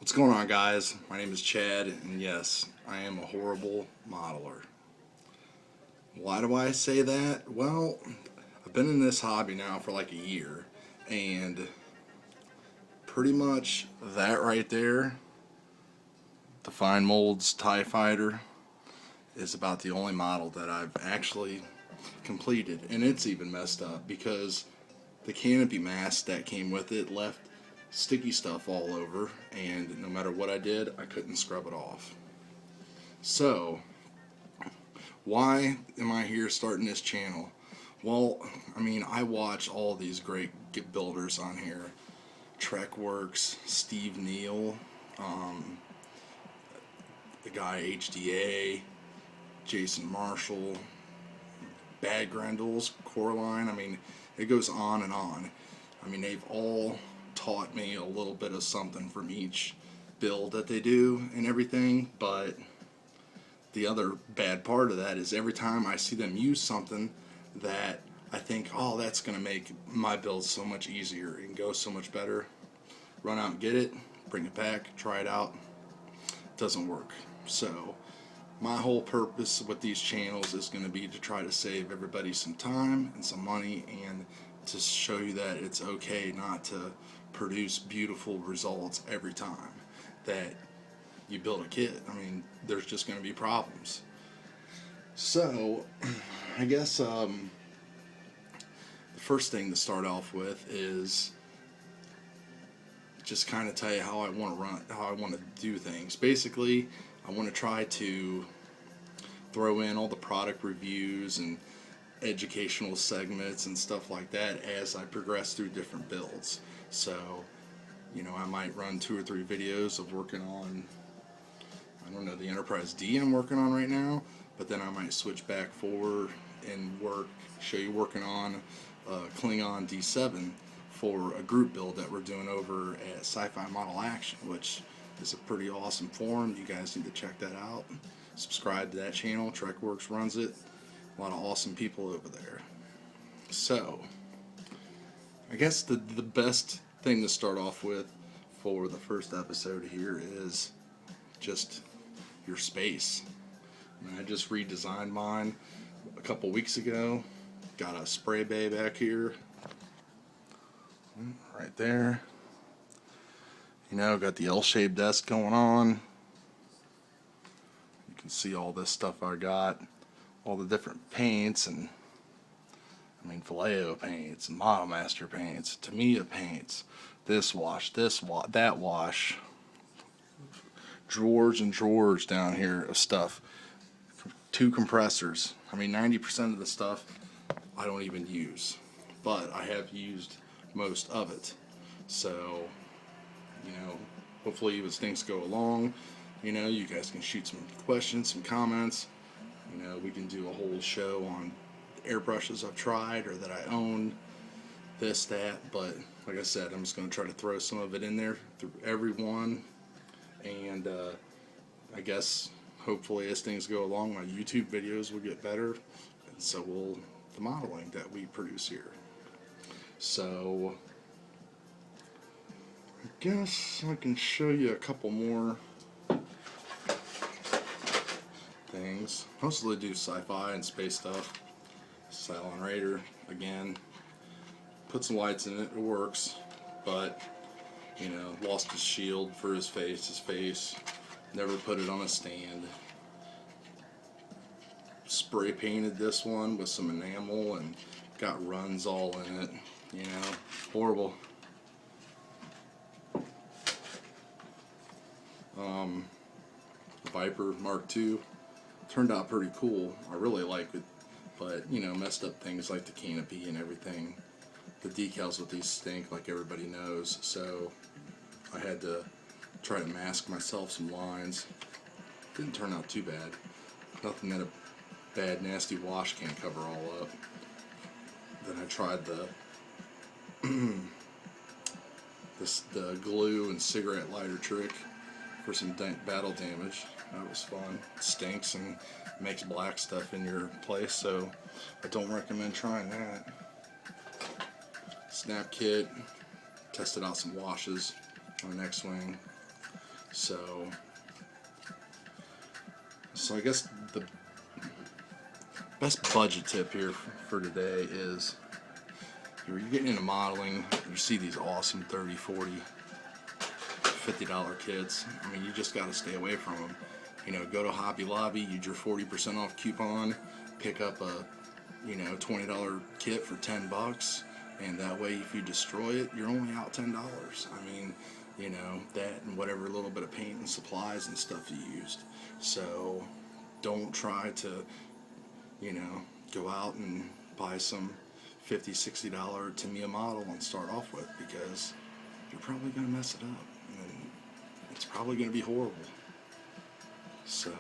What's going on, guys? My name is Chad, and yes, I am a horrible modeler. Why do I say that? Well, I've been in this hobby now for like a year, and pretty much that right there, the Fine Molds TIE Fighter, is about the only model that I've actually completed, and it's even messed up because the canopy mask that came with it left sticky stuff all over, and no matter what I did, I couldn't scrub it off. So, why am I here starting this channel? Well, I watch all these great builders on here. Trekworks, Steve Neal, the guy HDA, Jason Marshall, Bad Grendels, Coraline. It goes on and on. They've all taught me a little bit of something from each build that they do and everything, but the other bad part of that is every time I see them use something that I think, oh, that's going to make my build so much easier and go so much better, run out and get it, bring it back, try it out, doesn't work. So my whole purpose with these channels is going to be to try to save everybody some time and some money, and to show you that it's okay not to produce beautiful results every time that you build a kit. There's just going to be problems. So I guess the first thing to start off with is just kind of tell you how I want to do things. Basically, I want to try to throw in all the product reviews and educational segments and stuff like that as I progress through different builds. So, I might run 2 or 3 videos of working on, the Enterprise D I'm working on right now, but then I might switch back forward and show you working on Klingon D7 for a group build that we're doing over at Sci-Fi Model Action, which is a pretty awesome forum. You guys need to check that out. Subscribe to that channel. Trekworks runs it. A lot of awesome people over there. So, I guess the best thing to start off with for the first episode here is just your space. I just redesigned mine a couple weeks ago. Got a spray bay back here, right there. Got the L-shaped desk going on. You can see all this stuff I got, all the different paints, and Vallejo paints, Model Master paints, Tamiya paints, this wash, that wash, drawers and drawers down here of stuff, 2 compressors. 90% of the stuff I don't even use, but I have used most of it. So, hopefully as things go along, you guys can shoot some questions, some comments. We can do a whole show on airbrushes I've tried or that I own, this, that, but like I said, I'm just going to try to throw some of it in there through every one, and I guess hopefully as things go along, my YouTube videos will get better, and so will the modeling that we produce here. So I guess I can show you a couple more things. Mostly do sci-fi and space stuff. Cylon Raider, again, put some lights in it, it works, but lost his shield for his face, never put it on a stand. Spray painted this one with some enamel and got runs all in it, horrible. Viper Mark II turned out pretty cool. I really like it, but messed up things like the canopy and everything. The decals with these stink, like everybody knows, so I had to try to mask myself some lines. Didn't turn out too bad. Nothing that a bad nasty wash can't cover all up. Then I tried the the glue and cigarette lighter trick for some battle damage. That was fun. It stinks and makes black stuff in your place, so I don't recommend trying that. Snap kit, tested out some washes on an X-Wing. So I guess the best budget tip here for today is, you're getting into modeling, you see these awesome $30, $40, $50 kits. I mean, you just got to stay away from them. You know, go to Hobby Lobby, use your 40% off coupon, pick up a, you know, $20 kit for $10, and that way if you destroy it, you're only out $10. I mean, you know, that and whatever little bit of paint and supplies and stuff you used. So don't try to, you know, go out and buy some $50, $60 Tamiya model and start off with, because you're probably going to mess it up, and it's probably going to be horrible. So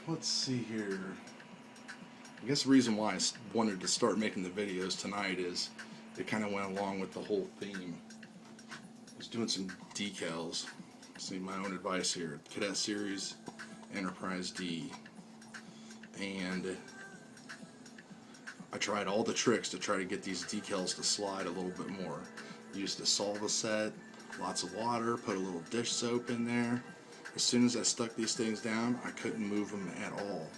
let's see here. I guess the reason why I wanted to start making the videos tonight is it kind of went along with the whole theme. I was doing some decals. See, my own advice here. Cadet Series Enterprise D. And I tried all the tricks to try to get these decals to slide a little bit more. Used a Solva set, lots of water, put a little dish soap in there. As soon as I stuck these things down, I couldn't move them at all.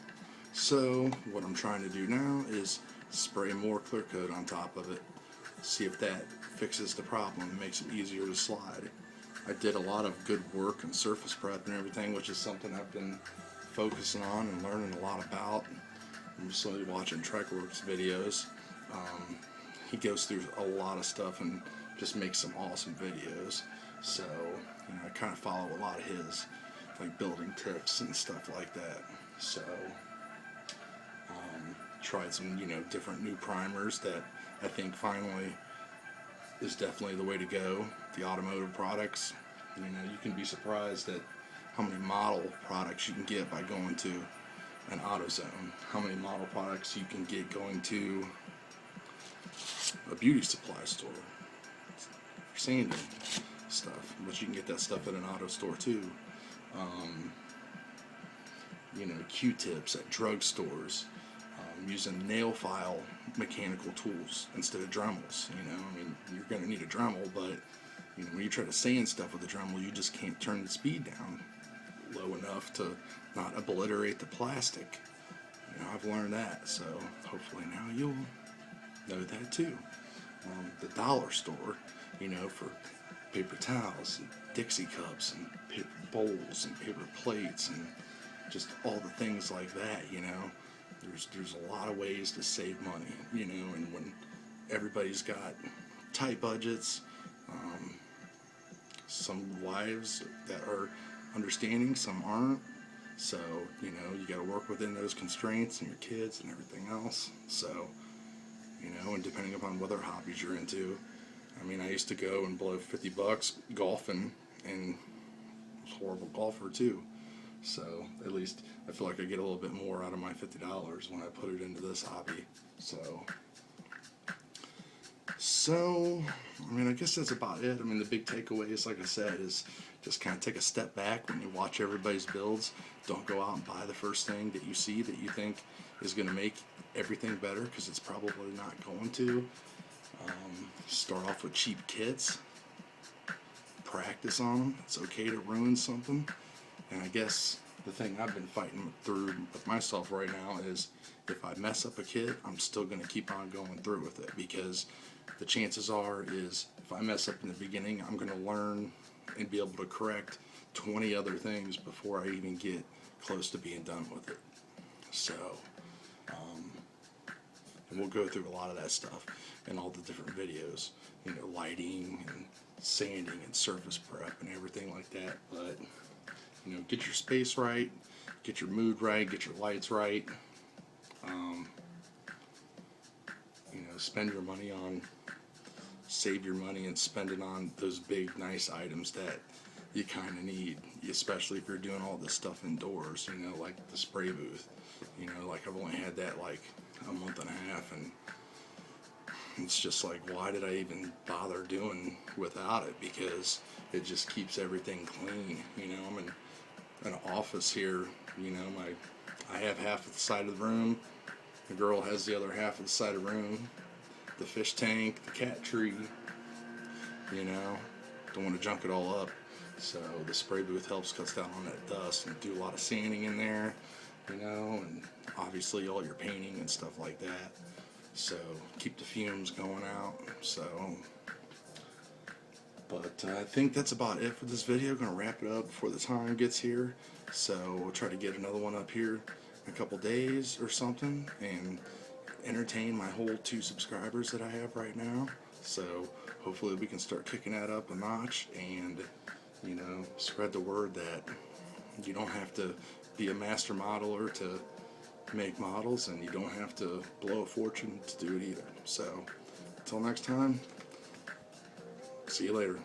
So what I'm trying to do now is spray more clear coat on top of it, see if that fixes the problem and makes it easier to slide. I did a lot of good work and surface prep and everything, which is something I've been focusing on and learning a lot about. I'm slowly watching Trekworks videos. He goes through a lot of stuff and just makes some awesome videos. So, you know, I kind of follow a lot of his, like, building tips and stuff like that. So tried some, you know, different new primers that I think finally is definitely the way to go. The automotive products, you know, you can be surprised at how many model products you can get by going to an AutoZone, how many model products you can get going to a beauty supply store for sanding stuff, but you can get that stuff at an auto store too. You know, Q-tips at drugstores, using nail file mechanical tools instead of Dremels. You know, I mean, you're going to need a Dremel, but you know, when you try to sand stuff with a Dremel, you just can't turn the speed down low enough to not obliterate the plastic. You know, I've learned that, so hopefully now you'll know that too. The dollar store, you know, for paper towels and Dixie cups and paper bowls and paper plates and just all the things like that, you know. There's a lot of ways to save money, you know, and when everybody's got tight budgets, some wives that are understanding, some aren't. So, you know, you got to work within those constraints and your kids and everything else. So, you know, and depending upon what other hobbies you're into. I mean, I used to go and blow $50 golfing, and I was a horrible golfer too. So at least I feel like I get a little bit more out of my $50 when I put it into this hobby. So, I mean, I guess that's about it. I mean, the big takeaways, like I said, is just kind of take a step back when you watch everybody's builds. Don't go out and buy the first thing that you see that you think is going to make everything better, because it's probably not going to. Start off with cheap kits. Practice on them. It's okay to ruin something. And I guess the thing I've been fighting through with myself right now is, if I mess up a kit, I'm still going to keep on going through with it, because the chances are is if I mess up in the beginning, I'm going to learn and be able to correct 20 other things before I even get close to being done with it. So, and we'll go through a lot of that stuff in all the different videos, you know, lighting and sanding and surface prep and everything like that. But, you know, get your space right, get your mood right, get your lights right. You know, spend your money on, save your money and spend it on those big, nice items that you kind of need, especially if you're doing all this stuff indoors, you know, like the spray booth. You know, like, I've only had that like a month and a half, and it's just like, why did I even bother doing without it? Because it just keeps everything clean. You know, I'm in an office here, you know, I have half of the side of the room, the girl has the other half of the side of the room, the fish tank, the cat tree, you know, don't want to junk it all up. So the spray booth helps cuts down on that dust, and do a lot of sanding in there, you know, and obviously all your painting and stuff like that. So keep the fumes going out. So, but I think that's about it for this video. Gonna wrap it up before the time gets here. So we'll try to get another one up here in a couple days or something, and entertain my whole 2 subscribers that I have right now. So hopefully we can start kicking that up a notch, and you know, spread the word that you don't have to be a master modeler to make models, and you don't have to blow a fortune to do it either. So until next time, see you later.